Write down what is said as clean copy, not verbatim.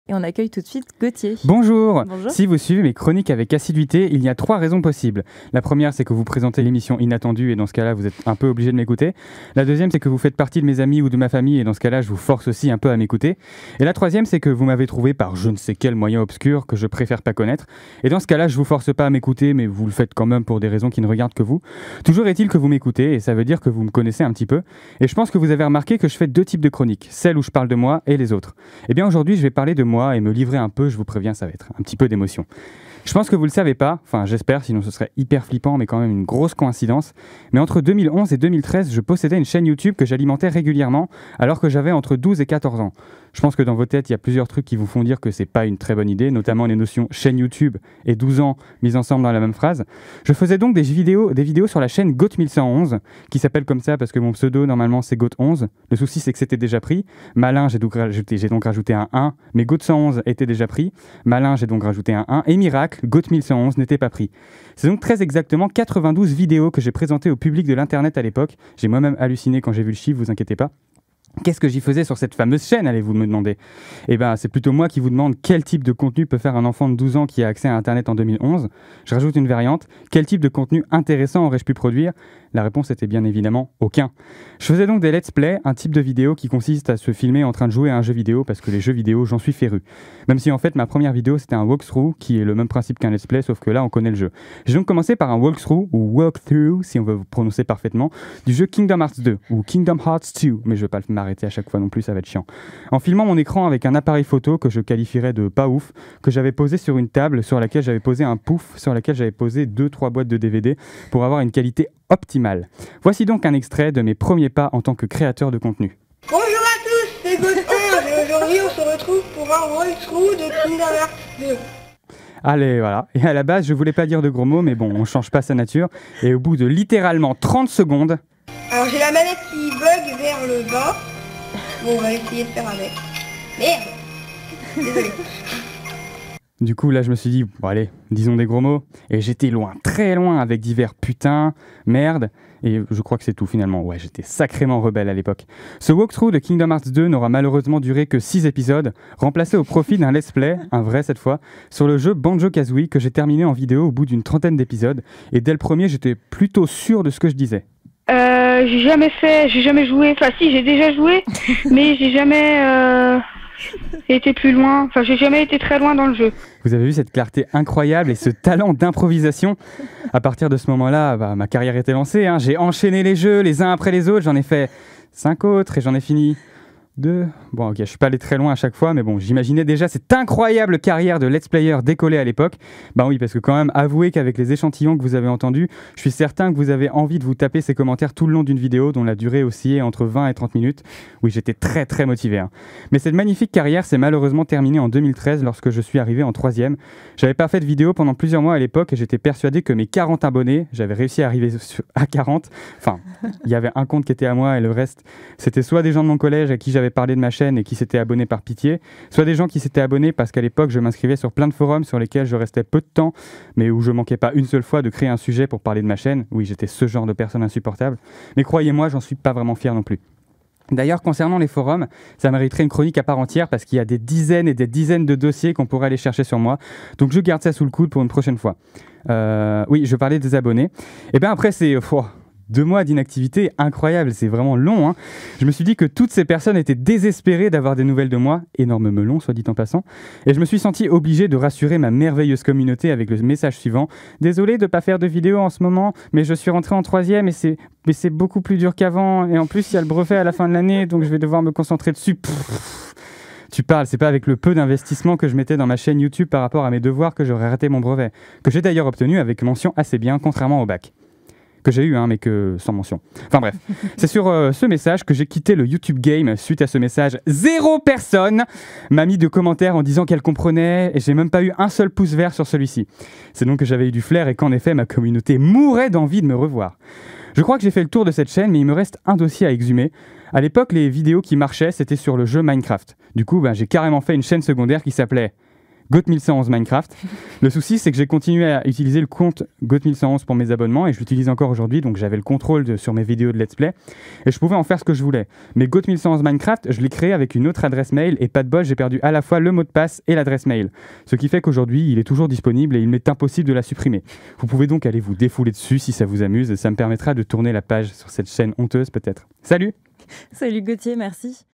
Et on accueille tout de suite Gauthier. Bonjour. Bonjour. Si vous suivez mes chroniques avec assiduité, il y a 3 raisons possibles. La première, c'est que vous présentez l'émission inattendue et dans ce cas-là, vous êtes un peu obligé de m'écouter. La deuxième, c'est que vous faites partie de mes amis ou de ma famille et dans ce cas-là, je vous force aussi un peu à m'écouter. Et la troisième, c'est que vous m'avez trouvé par je ne sais quel moyen obscur que je préfère pas connaître. Et dans ce cas-là, je vous force pas à m'écouter, mais vous le faites quand même pour des raisons qui ne regardent que vous. Toujours est-il que vous m'écoutez et ça veut dire que vous me connaissez un petit peu. Et je pense que vous avez remarqué que je fais 2 types de chroniques, celle où je parle de moi et les autres. Eh bien aujourd'hui, je vais parler de moi et me livrer un peu, je vous préviens, ça va être un petit peu d'émotion. Je pense que vous le savez pas, enfin j'espère, sinon ce serait hyper flippant, mais quand même une grosse coïncidence. Mais entre 2011 et 2013, je possédais une chaîne YouTube que j'alimentais régulièrement, alors que j'avais entre 12 et 14 ans. Je pense que dans vos têtes, il y a plusieurs trucs qui vous font dire que c'est pas une très bonne idée, notamment les notions chaîne YouTube et 12 ans mises ensemble dans la même phrase. Je faisais donc des vidéos sur la chaîne Goat1111, qui s'appelle comme ça parce que mon pseudo normalement c'est Goat11. Le souci c'est que c'était déjà pris. Malin, j'ai donc rajouté un 1, mais Goat111 était déjà pris. Malin, j'ai donc rajouté un 1, et miracle, Goat1111 n'était pas pris. C'est donc très exactement 92 vidéos que j'ai présentées au public de l'internet à l'époque. J'ai moi-même halluciné quand j'ai vu le chiffre, vous inquiétez pas. Qu'est-ce que j'y faisais sur cette fameuse chaîne, allez-vous me demander ? Eh bien, c'est plutôt moi qui vous demande quel type de contenu peut faire un enfant de 12 ans qui a accès à Internet en 2011. Je rajoute une variante. Quel type de contenu intéressant aurais-je pu produire ? La réponse était bien évidemment aucun. Je faisais donc des let's play, un type de vidéo qui consiste à se filmer en train de jouer à un jeu vidéo, parce que les jeux vidéo, j'en suis féru. Même si en fait, ma première vidéo, c'était un walkthrough, qui est le même principe qu'un let's play, sauf que là, on connaît le jeu. J'ai donc commencé par un walkthrough, ou walkthrough, si on veut vous prononcer parfaitement, du jeu Kingdom Hearts 2, ou Kingdom Hearts 2, mais je vais pas m'arrêter à chaque fois non plus, ça va être chiant. En filmant mon écran avec un appareil photo que je qualifierais de pas ouf, que j'avais posé sur une table sur laquelle j'avais posé un pouf, sur laquelle j'avais posé 2-3 boîtes de DVD pour avoir une qualité optimale. Voici donc un extrait de mes premiers pas en tant que créateur de contenu. Bonjour à tous, c'est Gauthier et aujourd'hui on se retrouve pour un walkthrough de Kingdom Hearts 2. Allez, voilà. Et à la base, je voulais pas dire de gros mots, mais bon, on change pas sa nature. Et au bout de littéralement 30 secondes... Alors j'ai la manette qui bug vers le bas. Bon, on va essayer de faire avec. Merde. Désolé. Du coup, là, je me suis dit, bon allez, disons des gros mots. Et j'étais loin, très loin, avec divers putain, merde. Et je crois que c'est tout finalement. Ouais, j'étais sacrément rebelle à l'époque. Ce walkthrough de Kingdom Hearts 2 n'aura malheureusement duré que 6 épisodes, remplacé au profit d'un let's play, un vrai cette fois, sur le jeu Banjo-Kazooie que j'ai terminé en vidéo au bout d'une 30aine d'épisodes. Et dès le premier, j'étais plutôt sûr de ce que je disais. J'ai jamais joué, enfin si, j'ai déjà joué, mais j'ai jamais été plus loin, enfin j'ai jamais été très loin dans le jeu. Vous avez vu cette clarté incroyable et ce talent d'improvisation ? À partir de ce moment-là, ma carrière était lancée, hein. J'ai enchaîné les jeux les uns après les autres, j'en ai fait 5 autres et j'en ai fini 2. Bon, ok, je suis pas allé très loin à chaque fois, mais bon, j'imaginais déjà cette incroyable carrière de let's player décoller à l'époque. Bah oui, parce que quand même, avouez qu'avec les échantillons que vous avez entendus, je suis certain que vous avez envie de vous taper ces commentaires tout le long d'une vidéo dont la durée oscillait entre 20 et 30 minutes. Oui, j'étais très très motivé. Hein. Mais cette magnifique carrière s'est malheureusement terminée en 2013 lorsque je suis arrivé en 3e. J'avais pas fait de vidéo pendant plusieurs mois à l'époque et j'étais persuadé que mes 40 abonnés, j'avais réussi à arriver à 40. Enfin, il y avait un compte qui était à moi et le reste, c'était soit des gens de mon collège à qui j'avais parlé de ma chaîne et qui s'étaient abonnés par pitié, soit des gens qui s'étaient abonnés parce qu'à l'époque je m'inscrivais sur plein de forums sur lesquels je restais peu de temps, mais où je manquais pas une seule fois de créer un sujet pour parler de ma chaîne. Oui, j'étais ce genre de personne insupportable, mais croyez-moi, j'en suis pas vraiment fier non plus. D'ailleurs, concernant les forums, ça mériterait une chronique à part entière parce qu'il y a des dizaines et des dizaines de dossiers qu'on pourrait aller chercher sur moi, donc je garde ça sous le coude pour une prochaine fois. Oui, je parlais des abonnés. Et bien après, c'est... 2 mois d'inactivité, incroyable, c'est vraiment long. Hein. Je me suis dit que toutes ces personnes étaient désespérées d'avoir des nouvelles de moi, énorme melon, soit dit en passant, et je me suis senti obligé de rassurer ma merveilleuse communauté avec le message suivant. Désolé de ne pas faire de vidéo en ce moment, mais je suis rentré en 3e et c'est beaucoup plus dur qu'avant, et en plus il y a le brevet à la fin de l'année, donc je vais devoir me concentrer dessus. Tu parles, c'est pas avec le peu d'investissement que je mettais dans ma chaîne YouTube par rapport à mes devoirs que j'aurais raté mon brevet, que j'ai d'ailleurs obtenu avec mention assez bien, contrairement au bac. Que j'ai eu, hein, mais que sans mention. Enfin bref, c'est sur ce message que j'ai quitté le YouTube Game. Suite à ce message, 0 personne m'a mis de commentaires en disant qu'elle comprenait et j'ai même pas eu un seul pouce vert sur celui-ci. C'est donc que j'avais eu du flair et qu'en effet, ma communauté mourait d'envie de me revoir. Je crois que j'ai fait le tour de cette chaîne, mais il me reste un dossier à exhumer. À l'époque, les vidéos qui marchaient, c'était sur le jeu Minecraft. Du coup, j'ai carrément fait une chaîne secondaire qui s'appelait Goat1111 Minecraft. Le souci, c'est que j'ai continué à utiliser le compte Goat1111 pour mes abonnements et je l'utilise encore aujourd'hui, donc j'avais le contrôle sur mes vidéos de let's play et je pouvais en faire ce que je voulais. Mais Goat1111 Minecraft, je l'ai créé avec une autre adresse mail et pas de bol, j'ai perdu à la fois le mot de passe et l'adresse mail. Ce qui fait qu'aujourd'hui, il est toujours disponible et il m'est impossible de la supprimer. Vous pouvez donc aller vous défouler dessus si ça vous amuse et ça me permettra de tourner la page sur cette chaîne honteuse peut-être. Salut! Salut Gauthier, merci.